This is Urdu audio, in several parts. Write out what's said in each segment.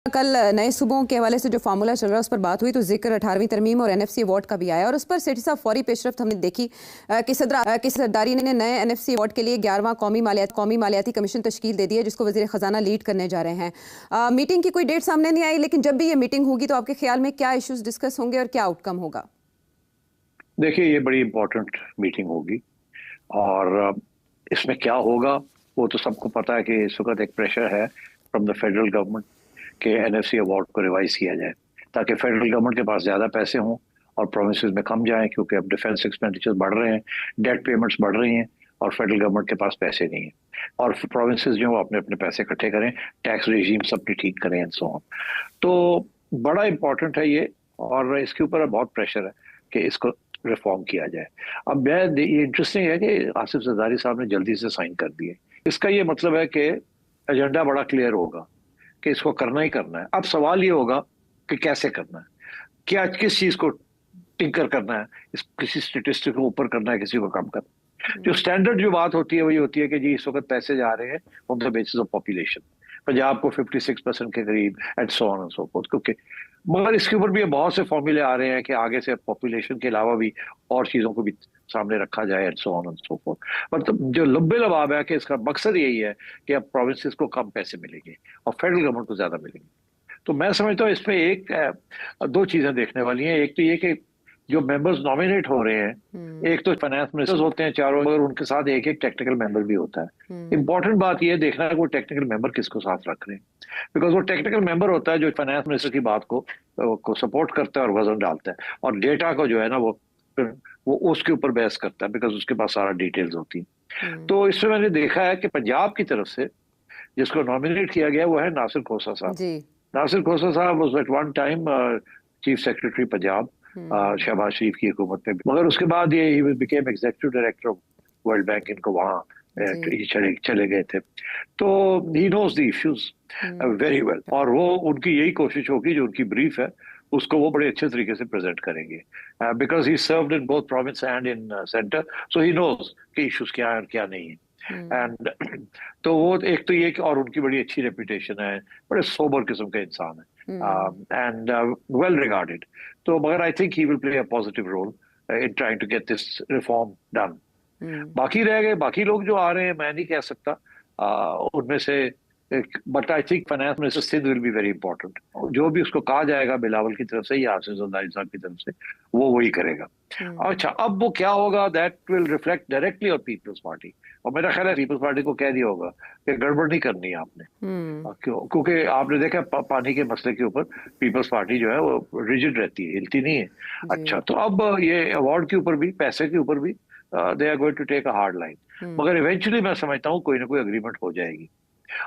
کل نئے صوبوں کے حوالے سے جو فارمولا چل رہا ہے اس پر بات ہوئی تو ذکر 18ویں ترمیم اور NFC ایوارڈ کا بھی آیا اور اس پر سیٹھی صاحب فوری پیش رفت ہم نے دیکھی کہ صدرداری نے نئے NFC ایوارڈ کے لیے 11واں قومی مالیاتی کمیشن تشکیل دے دی ہے جس کو وزیر خزانہ لیڈ کرنے جا رہے ہیں۔ میٹنگ کی کوئی ڈیٹ سامنے نہیں آئی، لیکن جب بھی یہ میٹنگ ہوگی تو آپ کے خیال میں کیا ایشوز ڈسکس ہوں گے اور کیا آؤٹ کم ہوگا؟ دیکھیے یہ بڑی امپورٹنٹ میٹنگ ہوگی اور اس میں کیا ہوگا وہ تو سب کو پتا ہے کہ اس وقت ایک پریشر ہے فرام دا فیڈرل گورنمنٹ کہ NFC ایوارڈ کو ریوائز کیا جائے تاکہ فیڈرل گورنمنٹ کے پاس زیادہ پیسے ہوں اور پروونسز میں کم جائیں، کیونکہ اب ڈیفینس ایکسپینڈیچر بڑھ رہے ہیں، ڈیٹ پیمنٹس بڑھ رہی ہیں اور فیڈرل گورنمنٹ کے پاس پیسے نہیں ہیں اور پروونسز جو اپنے اپنے پیسے اکٹھے کریں، ٹیکس ریجیمس اپنی ٹھیک کریں اینڈ سو آن۔ تو بڑا امپورٹنٹ ہے یہ اور اس کے اوپر بہت پریشر ہے کہ اس کو ریفارم کیا جائے۔ اب یہ انٹرسٹنگ ہے کہ آصف زرداری صاحب نے جلدی سے سائن کر دیے، اس کا یہ مطلب ہے کہ ایجنڈا بڑا کلیئر ہوگا کہ اس کو کرنا ہی کرنا ہے۔ اب سوال یہ ہوگا کہ کیسے کرنا ہے، کیا کس چیز کو ٹنکر کرنا ہے، کسی اسٹیٹسٹک کو اوپر کرنا ہے، کسی کو کم کرنا ہے۔ جو سٹینڈرڈ جو بات ہوتی ہے وہی ہوتی ہے کہ جی اس وقت پیسے جا رہے ہیں on the basis of population, Punjab کو 56% کے قریب and so on and so forth, کیونکہ مگر اس کے اوپر بھی بہت سے فارمولے آ رہے ہیں کہ آگے سے پاپولیشن کے علاوہ بھی اور چیزوں کو بھی سامنے رکھا جائے and so on and so fourth. مطلب جو لبے لباب ہے کہ اس کا مقصد یہی ہے کہ اب پروونسز کو کم پیسے ملیں گے اور فیڈرل گورنمنٹ کو زیادہ ملیں گے۔ تو میں سمجھتا ہوں اس میں دو چیزیں دیکھنے والی ہیں۔ ایک تو یہ کہ جو ممبرز نامینیٹ ہو رہے ہیں، ایک تو فائنانس منسٹرز ہوتے ہیں چاروں، مگر ان کے ساتھ ایک ایک ٹیکنیکل ممبر بھی ہوتا ہے۔ امپورٹنٹ بات یہ دیکھنا ہے کہ وہ ٹیکنیکل ممبر کس کو ساتھ رکھ رہے ہیں، بیکاز وہ ٹیکنیکل ممبر ہوتا ہے جو فائنانس منسٹر کی بات کو سپورٹ کرتا ہے اور وزن ڈالتا ہے اور ڈیٹا کو جو ہے نا وہ اس کے اوپر بحث کرتا ہے، بیکاز اس کے پاس سارا ڈیٹیلز ہوتی ہیں۔ تو اس میں نے دیکھا ہے کہ پنجاب کی طرف سے جس کو نامینیٹ کیا گیا وہ ہے ناصر کھوسہ صاحب۔ ناصر کھوسہ صاحب was at one time chief secretary Punjab Shehbaz Sharif کی حکومت میں، مگر اس کے بعد یہ became executive director of World Bank, ان کو وہاں چلے گئے تھے۔ تو he knows the issues very well اور وہ ان کی یہی کوشش ہوگی جو ان کی بریف ہے اس کو وہ بڑے اچھے طریقے سے پریزنٹ کریں گے، because he served in both province and in centre, so he knows کہ ایشوز کیا ہیں اور کیا نہیں ہیں۔ اینڈ تو وہ ایک تو یہ کہ اور ان کی بڑی اچھی ریپوٹیشن ہے، بڑے سوبر قسم کا انسان ہے اینڈ ویل ریگارڈیڈ۔ تو مگر I think he will play a positive role in trying to get this reform done. باقی رہ گئے باقی لوگ جو آ رہے ہیں، میں نہیں کہہ سکتا ان میں سے، but I think finance minister Sindh will be very important. جو بھی اس کو کہا جائے گا بلاول کی طرف سے یا آصف زرداری صاحب کی طرف سے وہ وہی کرے گا۔ اچھا اب وہ کیا ہوگا، that will reflect directly on people's party, اور میرا خیال ہے پیپلز پارٹی کو کہہ دیا ہوگا کہ گڑبڑ نہیں کرنی ہے آپ نے، کیونکہ آپ نے دیکھا پانی کے مسئلے کے اوپر پیپلز پارٹی جو ہے وہ ریجڈ رہتی ہے، ہلتی نہیں ہے۔ اچھا تو اب یہ ایوارڈ کے اوپر بھی، پیسے کے اوپر بھی they are going to take a hard line، مگر ایونچولی میں سمجھتا ہوں کوئی نہ کوئی اگریمنٹ ہو جائے گی۔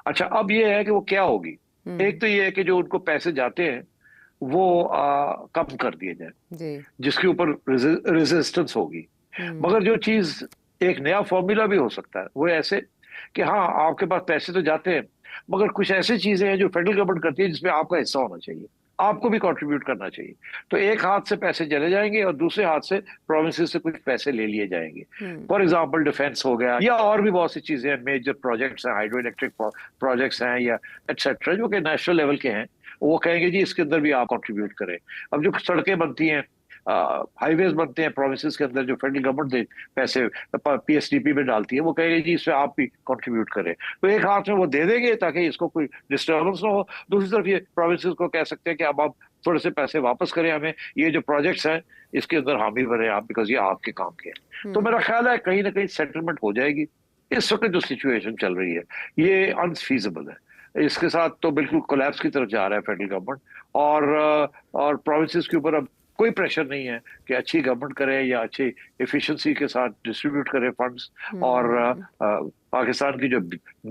اچھا اب یہ ہے کہ وہ کیا ہوگی، ایک تو یہ ہے کہ جو ان کو پیسے جاتے ہیں وہ کم کر دیے جائیں جس کے اوپر ریزسٹنس ہوگی، مگر جو چیز ایک نیا فارمولا بھی ہو سکتا ہے وہ ایسے کہ ہاں آپ کے پاس پیسے تو جاتے ہیں مگر کچھ ایسی چیزیں ہیں جو فیڈرل گورنمنٹ کرتی ہے جس میں آپ کا حصہ ہونا چاہیے، آپ کو بھی کنٹریبیوٹ کرنا چاہیے۔ تو ایک ہاتھ سے پیسے چلے جائیں گے اور دوسرے ہاتھ سے پروونسز سے کچھ پیسے لے لیے جائیں گے۔ فار ایگزامپل ڈیفینس ہو گیا یا اور بھی بہت سی چیزیں ہیں، میجر پروجیکٹس ہیں، ہائیڈرو الیکٹرک پروجیکٹس ہیں یا ایٹسٹرا جو کہ نیشنل لیول کے ہیں، وہ کہیں گے جی اس کے اندر بھی آپ کنٹریبیوٹ کریں۔ اب جو سڑکیں بنتی ہیں، ہائی ویز بنتے ہیں پروونسز کے اندر، جو فیڈرل گورنمنٹ پیسے PSDP میں ڈالتی ہے، وہ کہیں گے جی اس میں آپ بھی کنٹریبیوٹ کریں۔ تو ایک ہاتھ میں وہ دے دیں گے تاکہ اس کو کوئی ڈسٹربنس نہ ہو، دوسری طرف یہ پروونسز کو کہہ سکتے ہیں کہ اب آپ تھوڑے سے پیسے واپس کریں ہمیں، یہ جو پروجیکٹس ہیں اس کے اندر حامی بنے آپ، بیکاز یہ آپ کے کام کے ہیں۔ تو میرا خیال ہے کہیں نہ کہیں سیٹلمنٹ ہو جائے گی۔ اس وقت جو سچویشن چل رہی ہے یہ انفیزیبل ہے، اس کے ساتھ تو بالکل کولیپس کی طرف جا رہا ہے فیڈرل گورنمنٹ، اور پروونسز کے اوپر اب کوئی پریشر نہیں ہے کہ اچھی گورنمنٹ کرے یا اچھی ایفیشنسی کے ساتھ ڈسٹریبیوٹ کرے فنڈز، اور پاکستان کی جو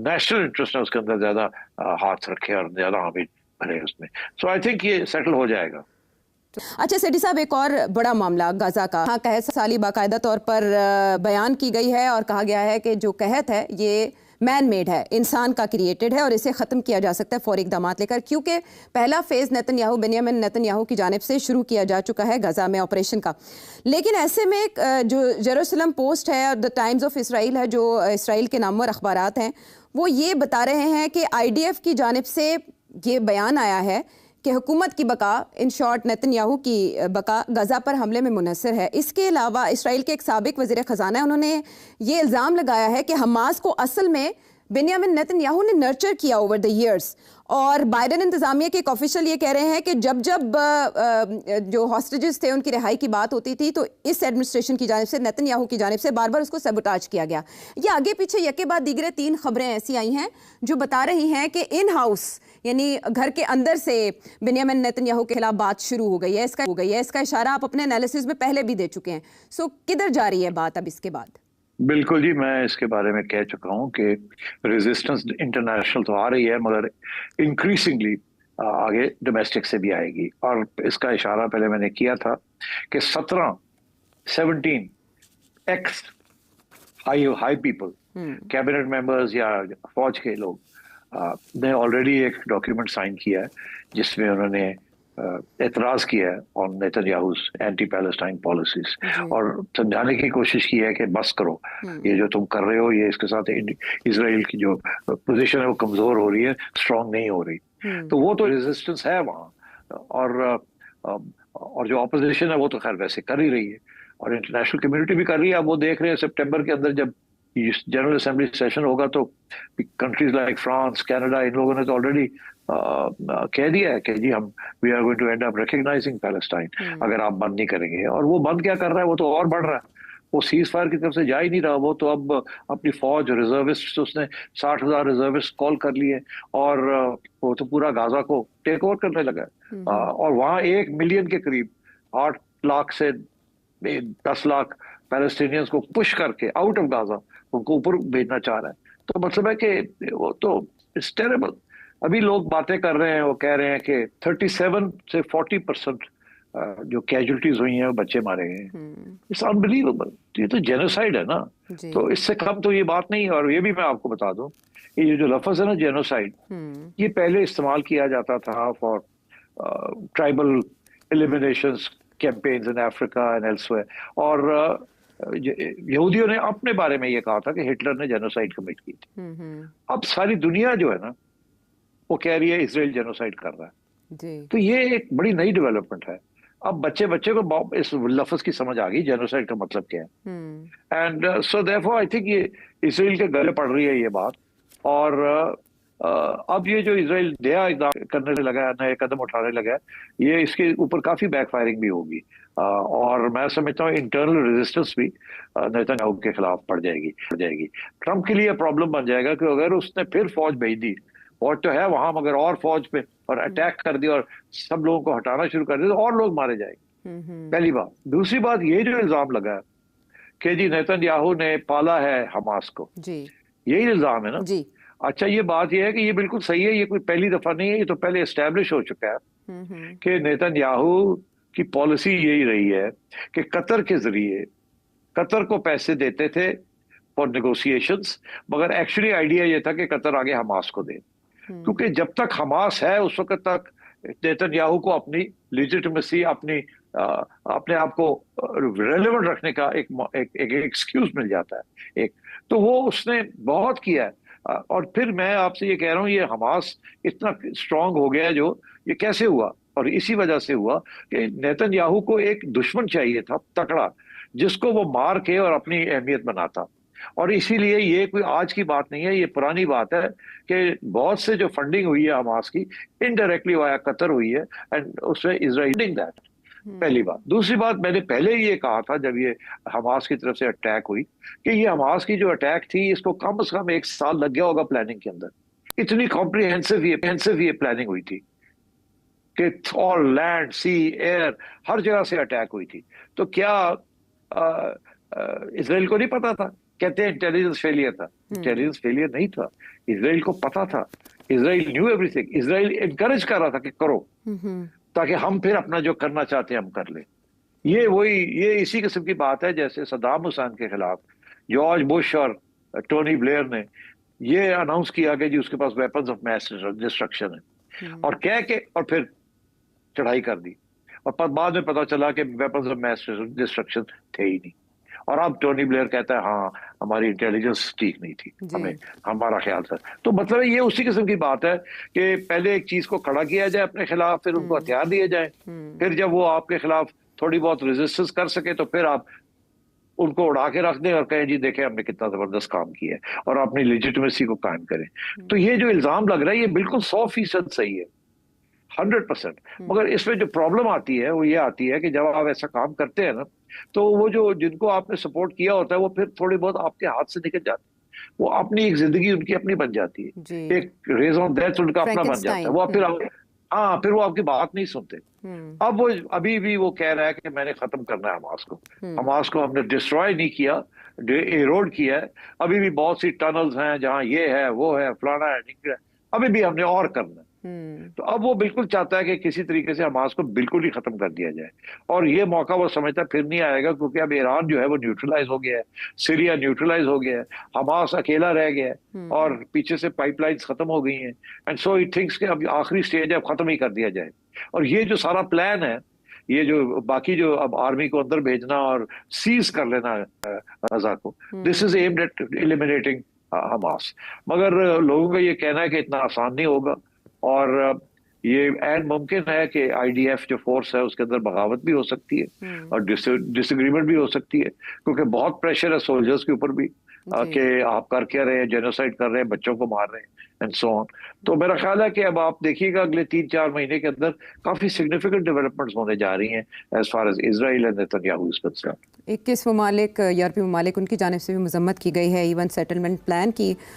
نیشنل انٹرسٹ ہے اس کے اندر زیادہ ہاتھ رکھے اور زیادہ حامی بنے اس میں۔ سو آئی تھنک یہ سیٹل ہو جائے گا۔ اچھا سیٹھی صاحب، ایک اور بڑا معاملہ غزہ کا، ہاں قحط سالی باقاعدہ طور پر بیان کی گئی ہے اور کہا گیا ہے کہ جو قحط ہے یہ مین میڈ ہے، انسان کا کریٹڈ ہے اور اسے ختم کیا جا سکتا ہے فوری اقدامات لے کر، کیونکہ پہلا فیز بنیامین نیتن یاہو کی جانب سے شروع کیا جا چکا ہے غزہ میں آپریشن کا۔ لیکن ایسے میں جو جیروسلم پوسٹ ہے اور دا ٹائمز آف اسرائیل ہے، جو اسرائیل کے نامور اخبارات ہیں، وہ یہ بتا رہے ہیں کہ IDF کی جانب سے یہ بیان آیا ہے کہ حکومت کی بقا، ان شارٹ نیتن یاہو کی بقا غزہ پر حملے میں منحصر ہے. اس کے علاوہ اسرائیل کے ایک سابق وزیر خزانہ ہے، انہوں نے یہ الزام لگایا ہے کہ حماس کو اصل میں بنیامین نیتن یاہو نے نرچر کیا اوور دی ایئرس. اور بائیڈن انتظامیہ کے ایک آفیشل یہ کہہ رہے ہیں کہ جب جو ہاسٹیجز تھے ان کی رہائی کی بات ہوتی تھی تو اس ایڈمنسٹریشن کی جانب سے، نیتن یاہو کی جانب سے بار بار اس کو سیبوٹاج کیا گیا. یہ آگے پیچھے یکے بعد دیگرے 3 خبریں ایسی آئی ہیں جو بتا رہی ہیں کہ ان ہاؤس یعنی گھر کے اندر سے بنیامین نیتن یاہو کے خلاف بات شروع ہو گئی ہے. اس کا اشارہ آپ اپنے انالیسز میں پہلے بھی دے چکے ہیں. سو کدھر جا رہی ہے بات اب اس کے بعد؟ بالکل جی، میں اس کے بارے میں کہہ چکا ہوں کہ ریزسٹنس انٹرنیشنل تو آ رہی ہے، مگر انکریزنگلی آگے ڈومیسٹک سے بھی آئے گی. اور اس کا اشارہ پہلے میں نے کیا تھا کہ 17 x high people, cabinet members یا فوج کے لوگ نے آلریڈی ایک ڈاکیومنٹ سائن کیا ہے جس میں انہوں نے اعتراض کیا ہے آن نیتن یاہوز اینٹی پیلسٹائن پالیسیز، اور سمجھانے کی کوشش کی ہے کہ بس کرو، یہ جو تم کر رہے ہو یہ اس کے ساتھ اسرائیل کی جو پوزیشن ہے وہ کمزور ہو رہی ہے، اسٹرانگ نہیں ہو رہی. تو وہ تو ریزسٹنس ہے وہاں، اور جو اپوزیشن ہے وہ تو خیر ویسے کر ہی رہی ہے، اور انٹرنیشنل کمیونٹی بھی کر رہی ہے. اب وہ دیکھ رہے ہیں سپٹمبر کے اندر جب جنرل اسمبلی سیشن ہوگا تو کنٹریز لائک فرانس، کینیڈا، ان لوگوں نے تو آلریڈی کہہ دیا ہے کہ جی ہم we are going to end up recognising Palestine اگر آپ بند نہیں کریں گے. اور وہ بند کیا کر رہا ہے؟ وہ تو اور بڑھ رہا ہے، وہ سیز فائر کی طرف سے جا ہی نہیں رہا. وہ تو اب اپنی فوج ریزروسٹ، اس نے 60,000 ریزروسٹ کال کر لیے اور وہ تو پورا غازہ کو ٹیک اوور کرنے لگا ہے. اور وہاں 1 ملین کے قریب 8 لاکھ سے 10 لاکھ پیلسٹینینز کو پش کر کے آؤٹ آف غازہ ان کو اوپر بھیجنا چاہ رہا ہے. تو مطلب ہے کہ وہ تو اٹس ٹیریبل. ابھی لوگ باتیں کر رہے ہیں، وہ کہہ رہے ہیں کہ 37 سے 40% جو کیجولٹیز ہوئی ہیں وہ بچے مارے گئے ہیں. It's unbelievable. یہ تو جینوسائیڈ ہے نا. تو اس سے کم تو یہ بات نہیں ہے. اور یہ بھی میں آپ کو بتا دوں کہ یہ جو لفظ ہے نا جینوسائیڈ، یہ پہلے استعمال کیا جاتا تھا for tribal eliminations campaigns in Africa and elsewhere. اور یہودیوں نے اپنے بارے میں یہ کہا تھا کہ ہٹلر نے جینوسائیڈ کمٹ کی تھی. اب ساری دنیا جو ہے نا وہ کہہ رہی ہے اسرائیل جینوسائیڈ کر رہا ہے. تو یہ ایک بڑی نئی ڈیولپمنٹ ہے. اب بچے کو اس لفظ کی سمجھ آ گئی جینوسائیڈ کا مطلب کیا ہے. اینڈ سو دیئرفور آئی تھنک یہ اسرائیل کے گلے پڑ رہی ہے یہ بات. اور اب یہ جو اسرائیل نیا اقدام کرنے لگا ہے، نئے قدم اٹھانے لگا ہے، یہ اس کے اوپر کافی بیک فائرنگ بھی ہوگی. اور میں سمجھتا ہوں انٹرنل ریزسٹنس بھی نیتن یاہو کے خلاف پڑ جائے گی. ٹرمپ کے لیے پرابلم بن جائے گا کہ اگر اس نے پھر فوج بھیج دی، فوج تو ہے وہاں مگر اور فوج پہ اور اٹیک کر دیا اور سب لوگوں کو ہٹانا شروع کر دیا تو اور لوگ مارے جائیں گے. پہلی بات. دوسری بات، یہ جو الزام لگا ہے کہ جی نیتن یاہو نے پالا ہے حماس کو، یہی الزام ہے نا. اچھا، یہ بات یہ ہے کہ یہ بالکل صحیح ہے، یہ کوئی پہلی دفعہ نہیں ہے، یہ تو پہلے اسٹیبلش ہو چکا ہے کہ نیتن یاہو کی پالیسی یہی رہی ہے کہ قطر کے ذریعے قطر کو پیسے دیتے تھے فار نیگوسیشنز، مگر ایکچولی آئیڈیا یہ تھا کہ قطر آگے حماس کو دے، کیونکہ جب تک حماس ہے اس وقت تک نیتن یاہو کو اپنی لیجٹمیسی، اپنے آپ کو ریلیونٹ رکھنے کا ایک ایکسکیوز مل جاتا ہے. تو وہ اس نے بہت کیا ہے. اور پھر میں آپ سے یہ کہہ رہا ہوں، یہ حماس اتنا اسٹرانگ ہو گیا جو یہ کیسے ہوا، اور اسی وجہ سے ہوا کہ نیتن یاہو کو ایک دشمن چاہیے تھا تکڑا، جس کو وہ مار کے اور اپنی اہمیت بناتا. اور اسی لیے یہ کوئی آج کی بات نہیں ہے، یہ پرانی بات ہے کہ بہت سے جو فنڈنگ ہوئی ہے حماس کی انڈائریکٹلی وایا قطر ہوئی ہے، اینڈ اس میں اسرائیل دیٹ. پہلی بات. دوسری بات، میں نے پہلے یہ کہا تھا جب یہ حماس کی طرف سے اٹیک ہوئی کہ یہ حماس کی جو اٹیک تھی اس کو کم از کم 1 سال لگ گیا ہوگا پلاننگ کے اندر. اتنی کمپریہنسو یہ پلاننگ ہوئی تھی کہ آل لینڈ، سی، ایئر، ہر جگہ سے اٹیک ہوئی تھی. تو کیا اسرائیل کو نہیں پتا تھا؟ کہتے ہیں انٹیلیجنس فیلئر تھا. انٹیلیجنس فیلئر نہیں تھا، اسرائیل کو پتا تھا. اسرائیل نیو ایوری تھنگ. اسرائیل انکریج کر رہا تھا کہ کرو، تاکہ ہم پھر اپنا جو کرنا چاہتے ہیں ہم کر لیں. یہ اسی قسم کی بات ہے جیسے صدام حسین کے خلاف جارج بش اور ٹونی بلیئر نے یہ اناؤنس کیا کہ جی اس کے پاس ویپنز آف میس ڈسٹرکشن ہے، اور کہہ کے اور پھر چڑھائی کر دی. اور بعد میں پتا چلا کہ ویپنز آف میس ڈسٹرکشن تھے ہی نہیں. اور اب ٹونی بلیئر کہتا ہے ہاں ہماری انٹیلیجنس ٹھیک نہیں تھی, ہمیں ہمارا خیال تھا. تو مطلب یہ اسی قسم کی بات ہے کہ پہلے ایک چیز کو کھڑا کیا جائے اپنے خلاف, پھر ان کو ہتھیار دیے جائیں, پھر جب وہ آپ کے خلاف تھوڑی بہت ریزسٹنس کر سکے تو پھر آپ ان کو اڑا کے رکھ دیں اور کہیں جی دیکھیں ہم نے کتنا زبردست کام کیا ہے, اور اپنی لیجٹمیسی کو قائم کریں. تو یہ جو الزام لگ رہا ہے یہ بالکل 100% صحیح ہے, 100%. مگر اس میں جو پرابلم آتی ہے وہ یہ آتی ہے کہ جب آپ ایسا کام کرتے ہیں نا تو وہ جو جن کو آپ نے سپورٹ کیا ہوتا ہے وہ پھر تھوڑی بہت آپ کے ہاتھ سے نکل جاتے ہیں, وہ اپنی ایک زندگی ان کی اپنی بن جاتی ہے, ایک ریزن ڈیتھ ان کا اپنا بن جاتا ہے, وہ پھر وہ آپ کی بات نہیں سنتے. اب وہ ابھی بھی وہ کہہ رہا ہے کہ میں نے ختم کرنا ہے حماس کو ہم نے ڈسٹروائے نہیں کیا, ایروڈ کیا ہے, ابھی بھی بہت سی ٹنلز ہیں جہاں یہ ہے وہ ہے فلانا ہے, ابھی بھی ہم نے اور کرنا ہے. تو اب وہ بالکل چاہتا ہے کہ کسی طریقے سے حماس کو بالکل ہی ختم کر دیا جائے, اور یہ موقع وہ سمجھتا پھر نہیں آئے گا کیونکہ اب ایران جو ہے وہ نیوٹرلائز ہو گیا ہے, سیریا نیوٹرلائز ہو گیا ہے, حماس اکیلا رہ گیا ہے اور پیچھے سے پائپ لائنز ختم ہو گئی ہیں, اینڈ سو ہی تھنکس کہ اب آخری سٹیج ہے, اب ختم ہی کر دیا جائے. اور یہ جو سارا پلان ہے, یہ جو باقی جو اب آرمی کو اندر بھیجنا اور سیز کر لینا غزہ کو, this is aimed at eliminating Hamas. مگر لوگوں کا یہ کہنا ہے کہ اتنا آسان نہیں ہوگا, اور یہ عین ممکن ہے کہ آئی ڈی ایف جو فورس ہے اس کے اندر بغاوت بھی ہو سکتی ہے اور ڈس ایگریمنٹ بھی ہو سکتی ہے, کیونکہ بہت پریشر ہے سولجرز کے اوپر بھی کہ آپ کر کیا رہے ہیں, جینوسائڈ کر رہے ہیں, بچوں کو مار رہے ہیں اینڈ سو آن. تو میرا خیال ہے کہ اب آپ دیکھیے گا اگلے 3-4 مہینے کے اندر کافی سگنیفیکنٹ ڈیولپمنٹس ہونے جا رہی ہیں as far as Israel and Netanyahu is concerned. 21 ممالک یورپی ممالک ان کی جانب سے بھی مذمت کی گئی ہے ایون سیٹلمنٹ پلان کی,